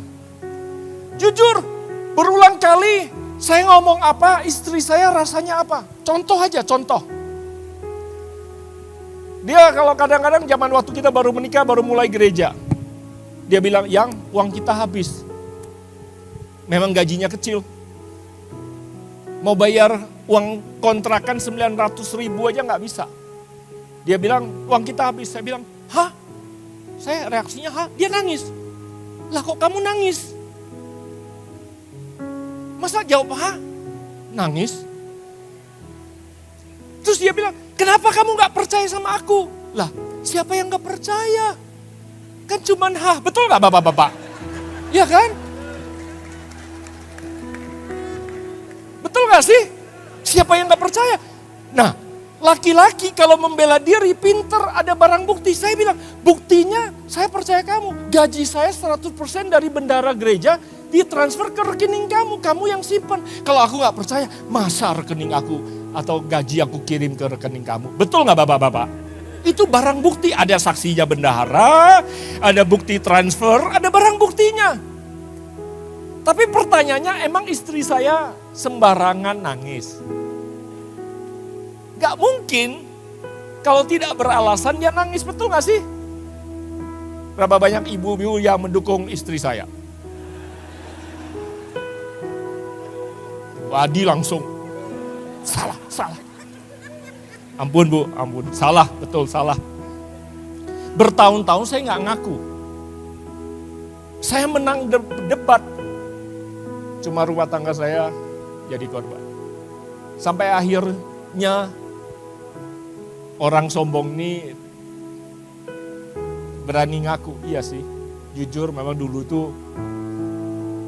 Jujur, berulang kali saya ngomong apa, istri saya rasanya apa. Contoh aja, contoh. Dia kalau kadang-kadang zaman waktu kita baru menikah, baru mulai gereja. Dia bilang, yang uang kita habis. Memang gajinya kecil. Mau bayar uang kontrakan 900.000 aja gak bisa. Dia bilang, uang kita habis. Saya bilang, hah? Saya reaksinya, hah? Dia nangis. Lah kok kamu nangis? Masa jawab, hah? Nangis? Terus dia bilang, kenapa kamu gak percaya sama aku? Lah, siapa yang gak percaya? Kan cuman betul gak bapak-bapak? Iya kan? Betul gak sih? Siapa yang gak percaya? Nah, laki-laki kalau membela diri pinter ada barang bukti. Saya bilang, buktinya saya percaya kamu. Gaji saya 100% dari bendara gereja ditransfer ke rekening kamu. Kamu yang simpan. Kalau aku gak percaya, masa rekening aku atau gaji aku kirim ke rekening kamu? Betul gak bapak-bapak? Itu barang bukti, ada saksinya bendahara, ada bukti transfer, ada barang buktinya. Tapi pertanyaannya, emang istri saya sembarangan nangis? Gak mungkin, kalau tidak beralasan dia nangis, betul gak sih? Berapa banyak ibu-ibu yang mendukung istri saya? Wadi langsung, salah. Ampun bu, ampun. Salah, betul salah. Bertahun-tahun saya nggak ngaku. Saya menang debat. Cuma rumah tangga saya jadi korban. Sampai akhirnya orang sombong ini berani ngaku. Iya sih, jujur memang dulu tuh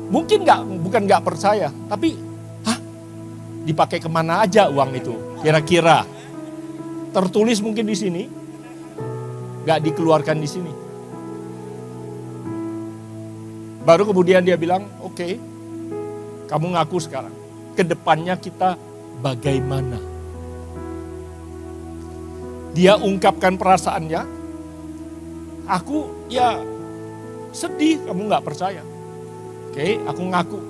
mungkin bukan nggak percaya. Tapi, Dipakai kemana aja uang itu? Kira-kira. Tertulis mungkin di sini, gak dikeluarkan di sini. Baru kemudian dia bilang, oke, kamu ngaku sekarang. Kedepannya kita bagaimana? Dia ungkapkan perasaannya, aku ya sedih, kamu gak percaya. Oke, aku ngaku.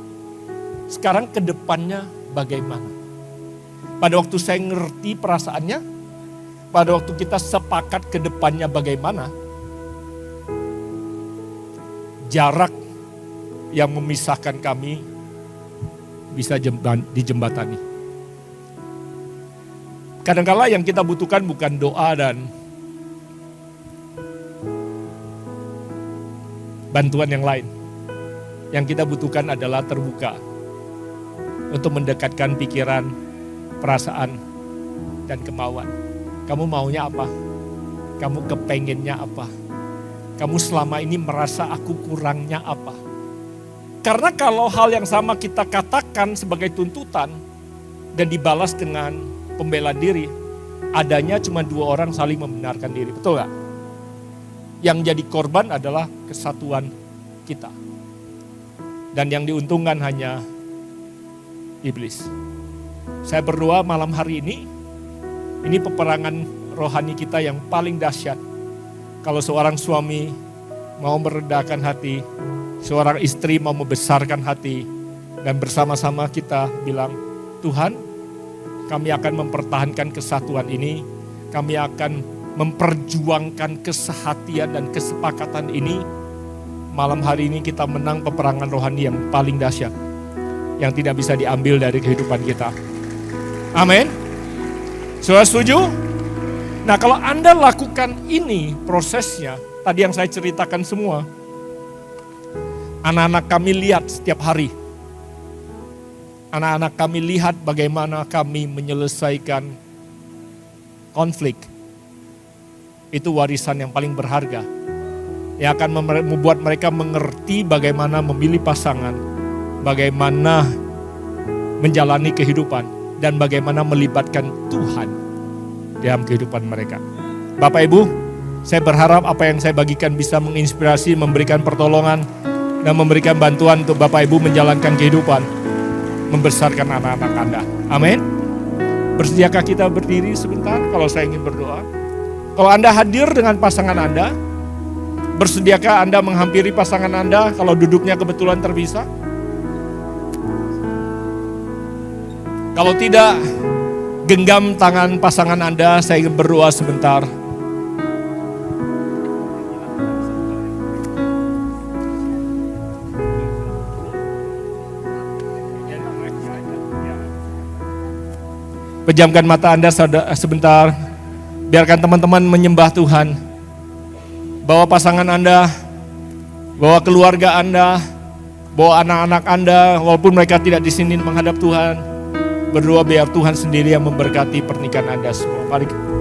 Sekarang kedepannya bagaimana? Pada waktu saya ngerti perasaannya, pada waktu kita sepakat kedepannya bagaimana, jarak yang memisahkan kami bisa dijembatani. Kadang-kala yang kita butuhkan bukan doa dan bantuan yang lain. Yang kita butuhkan adalah terbuka untuk mendekatkan pikiran, perasaan, dan kemauan. Kamu maunya apa? Kamu kepengennya apa? Kamu selama ini merasa aku kurangnya apa? Karena kalau hal yang sama kita katakan sebagai tuntutan dan dibalas dengan pembelaan diri, adanya cuma dua orang saling membenarkan diri, betul gak? Yang jadi korban adalah kesatuan kita. Dan yang diuntungkan hanya iblis. Saya berdoa malam hari ini peperangan rohani kita yang paling dahsyat. Kalau seorang suami mau meredahkan hati, seorang istri mau membesarkan hati, dan bersama-sama kita bilang, Tuhan, kami akan mempertahankan kesatuan ini, kami akan memperjuangkan kesehatian dan kesepakatan ini. Malam hari ini kita menang peperangan rohani yang paling dahsyat, yang tidak bisa diambil dari kehidupan kita. Amin. Saudara setuju? Nah, kalau Anda lakukan ini prosesnya, tadi yang saya ceritakan semua, anak-anak kami lihat setiap hari. Anak-anak kami lihat bagaimana kami menyelesaikan konflik. Itu warisan yang paling berharga. Yang akan membuat mereka mengerti bagaimana memilih pasangan, bagaimana menjalani kehidupan, dan bagaimana melibatkan Tuhan dalam kehidupan mereka. Bapak Ibu, saya berharap apa yang saya bagikan bisa menginspirasi, memberikan pertolongan, dan memberikan bantuan untuk Bapak Ibu menjalankan kehidupan, membesarkan anak-anak Anda. Amin. Bersediakah kita berdiri sebentar kalau saya ingin berdoa? Kalau Anda hadir dengan pasangan Anda, bersediakah Anda menghampiri pasangan Anda kalau duduknya kebetulan terpisah? Kalau tidak, genggam tangan pasangan Anda, saya ingin berdoa sebentar. Pejamkan mata Anda sebentar, biarkan teman-teman menyembah Tuhan. Bawa pasangan Anda, bawa keluarga Anda, bawa anak-anak Anda, walaupun mereka tidak di sini menghadap Tuhan, berdoa biar Tuhan sendiri yang memberkati pernikahan Anda semua. Mari.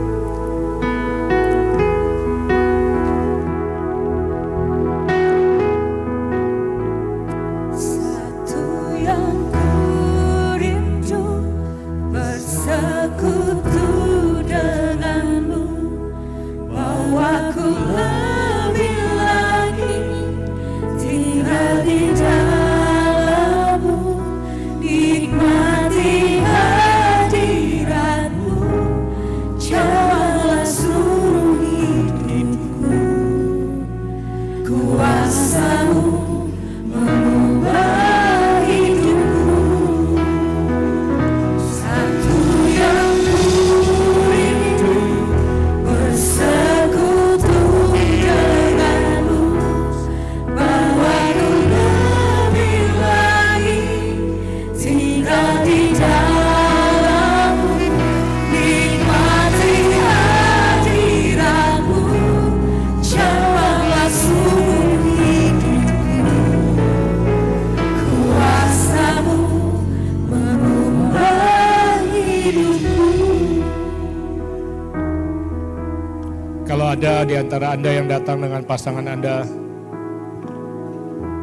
Ada di antara Anda yang datang dengan pasangan Anda,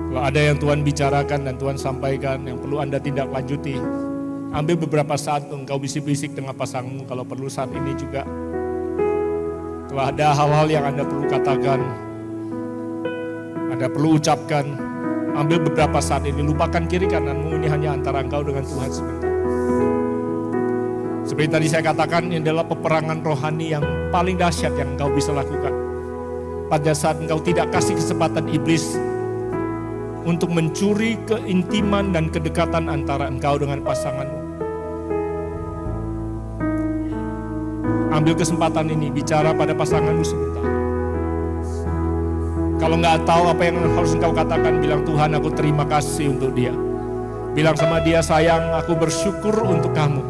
kalau ada yang Tuhan bicarakan dan Tuhan sampaikan yang perlu Anda tindak lanjuti, Ambil beberapa saat engkau bisik-bisik dengan pasanganmu kalau perlu saat ini juga. Kalau ada hal-hal yang Anda perlu katakan, Anda perlu ucapkan, ambil beberapa saat ini, lupakan kiri kananmu, ini hanya antara engkau dengan Tuhan sebentar. Seperti tadi saya katakan, ini adalah peperangan rohani yang paling dahsyat yang engkau bisa lakukan. Pada saat engkau tidak kasih kesempatan iblis untuk mencuri keintiman dan kedekatan antara engkau dengan pasanganmu. Ambil kesempatan ini, bicara pada pasanganmu sebentar. Kalau nggak tahu apa yang harus engkau katakan, bilang, Tuhan, aku terima kasih untuk dia. Bilang sama dia, sayang, aku bersyukur untuk kamu.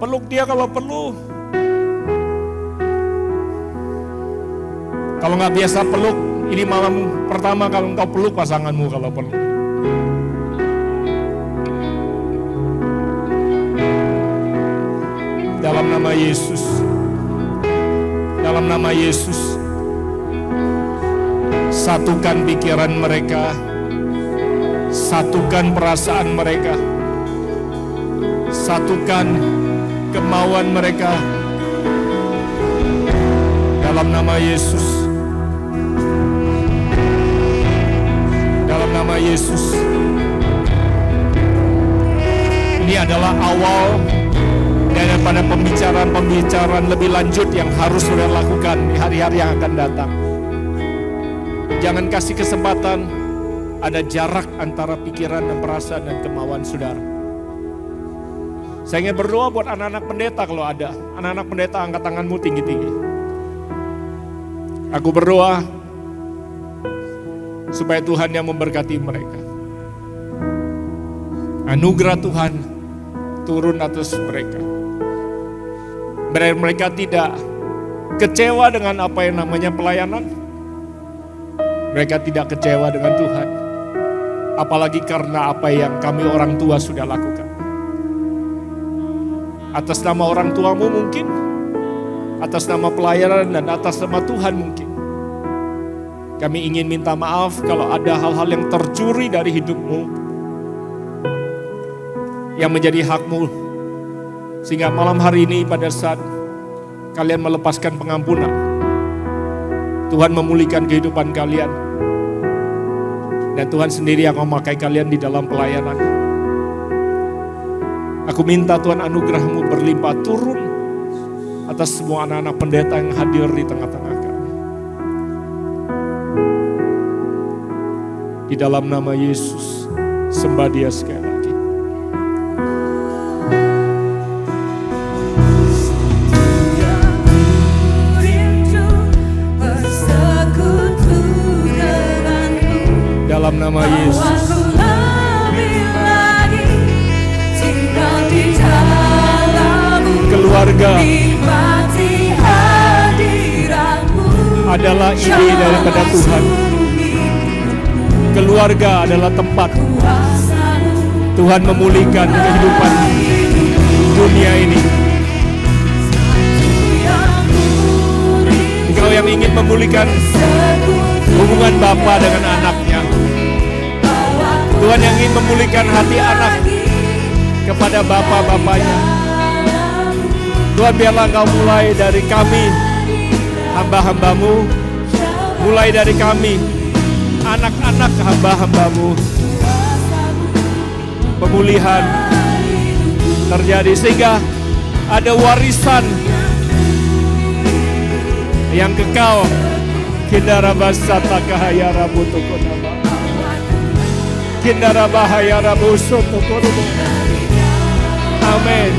Peluk dia kalau perlu. Kalau nggak biasa peluk, ini malam pertama kalau engkau peluk pasanganmu kalau perlu. Dalam nama Yesus. Dalam nama Yesus. Satukan pikiran mereka. Satukan perasaan mereka. Satukan kemauan mereka. Dalam nama Yesus. Dalam nama Yesus. Ini adalah awal daripada pembicaraan lebih lanjut yang harus saudara lakukan di hari-hari yang akan datang. Jangan kasih kesempatan ada jarak antara pikiran dan perasaan dan kemauan saudara. Saya ingin berdoa buat anak-anak pendeta kalau ada. Anak-anak pendeta, angkat tanganmu tinggi-tinggi. Aku berdoa supaya Tuhan yang memberkati mereka. Anugerah Tuhan turun atas mereka. Biar mereka tidak kecewa dengan apa yang namanya pelayanan. Mereka tidak kecewa dengan Tuhan. Apalagi karena apa yang kami orang tua sudah lakukan. Atas nama orang tuamu mungkin, atas nama pelayanan dan atas nama Tuhan mungkin. Kami ingin minta maaf kalau ada hal-hal yang tercuri dari hidupmu, yang menjadi hakmu. Sehingga malam hari ini pada saat kalian melepaskan pengampunan, Tuhan memulihkan kehidupan kalian. Dan Tuhan sendiri yang memakai kalian di dalam pelayanan. Aku minta Tuhan anugerah-Mu berlimpah turun atas semua anak-anak pendeta yang hadir di tengah-tengah kami. Di dalam nama Yesus, sembah Dia sekali lagi. Dalam nama Yesus. Keluarga adalah ide daripada Tuhan. Keluarga adalah tempat Tuhan memulihkan kehidupan dunia ini. Engkau yang ingin memulihkan hubungan bapa dengan anaknya. Tuhan yang ingin memulihkan hati anak kepada bapa-bapanya. Tuhan, biarlah Engkau mulai dari kami, hamba-hambamu, mulai dari kami, anak-anak hamba-hambamu. Pemulihan terjadi sehingga ada warisan yang kekal. Kindara basata kahaya rabu tokonama. Kindara bahaya rabu sotokonomo. Amin.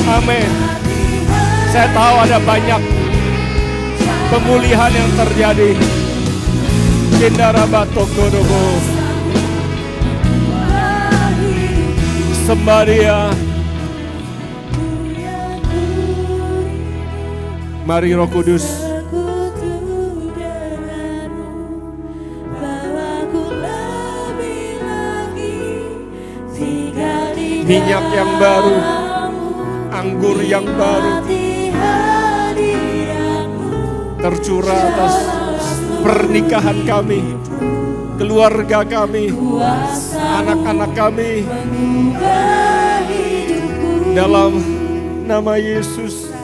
Amin. Saya tahu ada banyak pemulihan yang terjadi. Kindara batokonomo. Sembah Dia. Mari Roh Kudus. Minyak yang baru, anggur yang baru tercurah atas pernikahan kami, keluarga kami, anak-anak kami. Dalam nama Yesus.